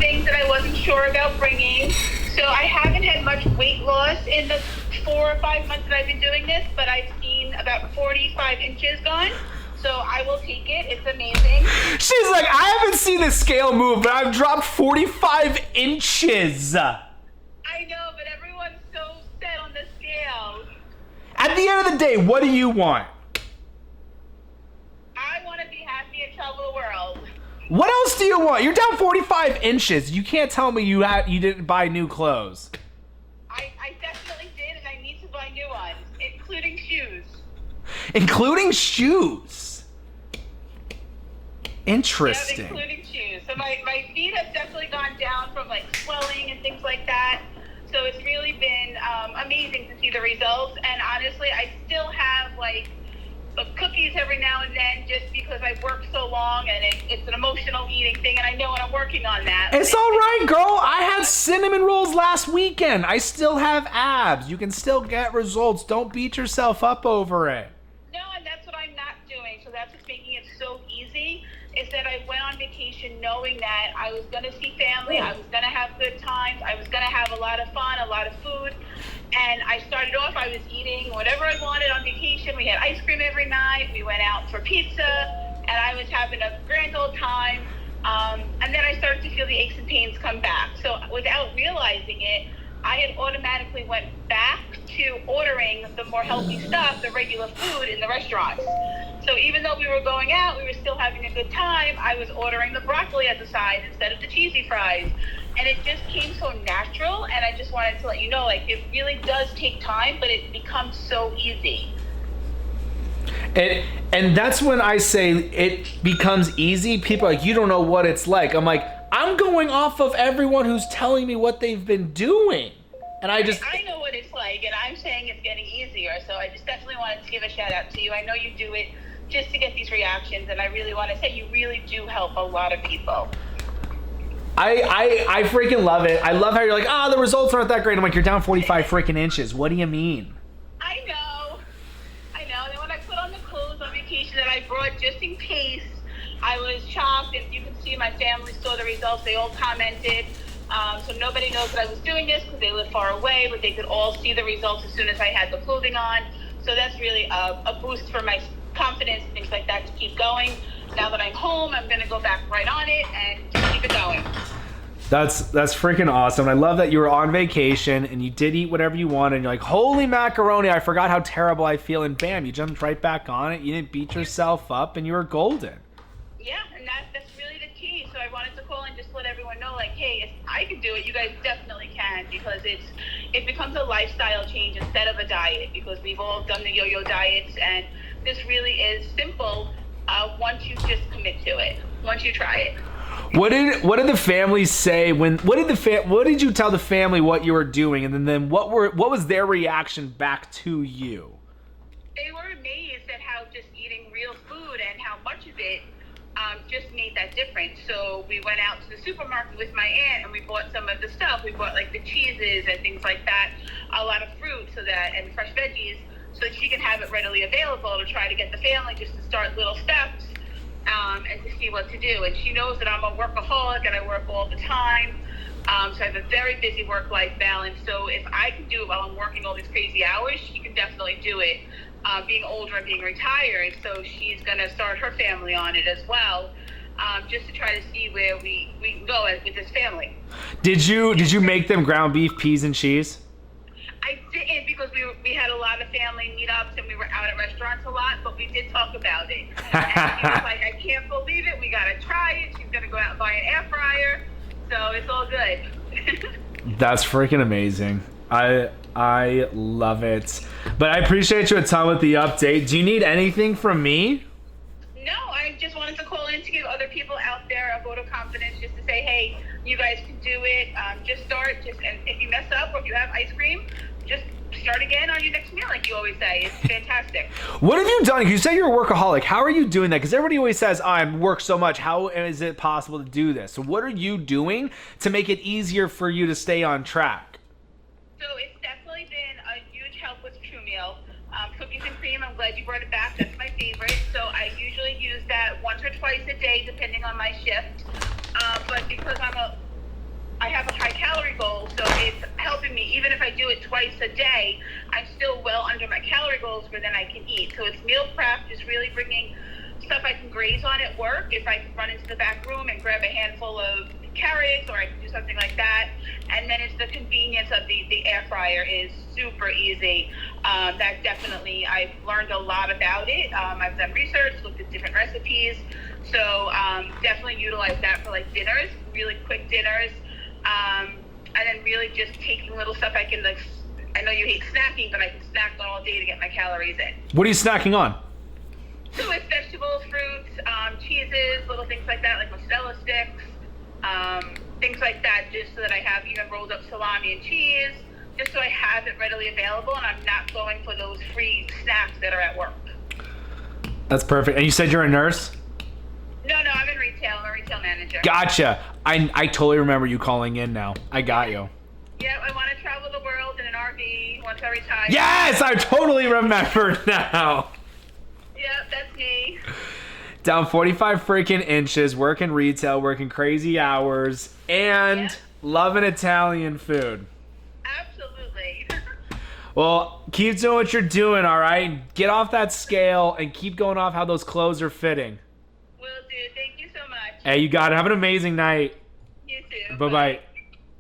things that I wasn't sure about bringing. So I haven't had much weight loss in the 4 or 5 months that I've been doing this, but I've seen about 45 inches gone. So I will take it. It's amazing. She's like, I haven't seen the scale move, but I've dropped 45 inches. I know, but everyone's so set on the scale. At the end of the day, what do you want? I want to be happy and travel the world. What else do you want? You're down 45 inches. You can't tell me you didn't buy new clothes. I definitely did, and I need to buy new ones, including shoes. Including shoes? Interesting. Yeah, including shoes. So my feet have definitely gone down from like swelling and things like that. So it's really been amazing to see the results. And honestly, I still have like cookies every now and then just because I've worked so long and it's an emotional eating thing, and I know, and I'm working on that. It's all right, girl. I had cinnamon rolls last weekend. I still have abs. You can still get results. Don't beat yourself up over it. No, and that's what I'm not doing. So that's what's making it so easy, is that I went on vacation knowing that I was going to see family, I was going to have good times, I was going to have a lot of fun, a lot of food. And I started off, I was eating whatever I wanted on vacation. We had ice cream every night. We went out for pizza, and I was having a grand old time. And then I started to feel the aches and pains come back. So without realizing it, I had automatically went back to ordering the more healthy stuff, the regular food in the restaurants. So even though we were going out, we were still having a good time. I was ordering the broccoli as a side instead of the cheesy fries. And it just came so natural, and I just wanted to let you know, like, it really does take time, but it becomes so easy. And that's when I say it becomes easy. People are like, you don't know what it's like. I'm like, I'm going off of everyone who's telling me what they've been doing. And I know what it's like, and I'm saying it's getting easier. So I just definitely wanted to give a shout out to you. I know you do it just to get these reactions, and I really want to say you really do help a lot of people. I freaking love it. I love how you're like, the results aren't that great. I'm like, you're down 45 freaking inches. What do you mean? I know. And when I put on the clothes on vacation that I brought just in case, I was shocked. And you can see my family saw the results. They all commented. So nobody knows that I was doing this because they live far away, but they could all see the results as soon as I had the clothing on. So that's really a boost for my confidence and things like that to keep going. Now that I'm home, I'm going to go back right on it and just keep it going. That's freaking awesome. I love that you were on vacation and you did eat whatever you wanted. And you're like, holy macaroni, I forgot how terrible I feel. And bam, you jumped right back on it. You didn't beat yourself up, and you were golden. Yeah, and that's really the key. So I wanted to call and just let everyone know, like, hey, if I can do it, you guys definitely can, because it becomes a lifestyle change instead of a diet, because we've all done the yo-yo diets, and this really is simple. Once you just commit to it, once you try it. What did the family say what did you tell the family what you were doing, and then what was their reaction back to you? They were amazed at how just eating real food and how much of it just made that difference. So we went out to the supermarket with my aunt and we bought some of the stuff. We bought like the cheeses and things like that, a lot of fruit and fresh veggies, so that she can have it readily available to try to get the family just to start little steps and to see what to do. And she knows that I'm a workaholic and I work all the time. So I have a very busy work-life balance. So if I can do it while I'm working all these crazy hours, she can definitely do it, being older and being retired. So she's going to start her family on it as well, just to try to see where we can go with this family. Did you make them ground beef, peas, and cheese? I didn't, because we had a lot of family meetups and we were out at restaurants a lot, but we did talk about it. And she was like, I can't believe it. We got to try it. She's going to go out and buy an air fryer. So it's all good. That's freaking amazing. I love it. But I appreciate you a ton with the update. Do you need anything from me? No, I just wanted to call in to give other people out there a vote of confidence, just to say, hey, you guys can do it. Just start. And if you mess up or if you have ice cream, just start again on your next meal, like you always say. It's fantastic. What have you done? You say you're a workaholic. How are you doing that? Because everybody always says, I work so much. How is it possible to do this? So what are you doing to make it easier for you to stay on track? So it's definitely been a huge help with True Meal. Cookies and cream, I'm glad you brought it back. That's my favorite. So I usually use that once or twice a day, depending on my shift. But because I'm a I have a high calorie goal, so it's helping me. Even if I do it twice a day, I'm still well under my calorie goals where then I can eat. So it's meal prep, just really bringing stuff I can graze on at work. If I can run into the back room and grab a handful of carrots, or I can do something like that. And then it's the convenience of the air fryer is super easy. That definitely, I've learned a lot about it. I've done research, looked at different recipes. So definitely utilize that for like dinners, really quick dinners. And then really just taking little stuff I can, like, I know you hate snacking, but I can snack on all day to get my calories in. What are you snacking on? So it's vegetables, fruits, cheeses, little things like that, like mozzarella sticks, things like that, just so that I have even rolled up salami and cheese, just so I have it readily available and I'm not going for those free snacks that are at work. That's perfect. And you said you're a nurse? No, I'm in retail. I'm a retail manager. Gotcha. I totally remember you calling in now. I got you. Yeah, I want to travel the world in an RV once I retire. Yes, I totally remember now. Yep, that's me. Down 45 freaking inches, working retail, working crazy hours, and loving Italian food. Absolutely. Well, keep doing what you're doing, all right? Get off that scale and keep going off how those clothes are fitting. Will do. Thank you so much. Hey, you got it. Have an amazing night. You too. Bye-bye.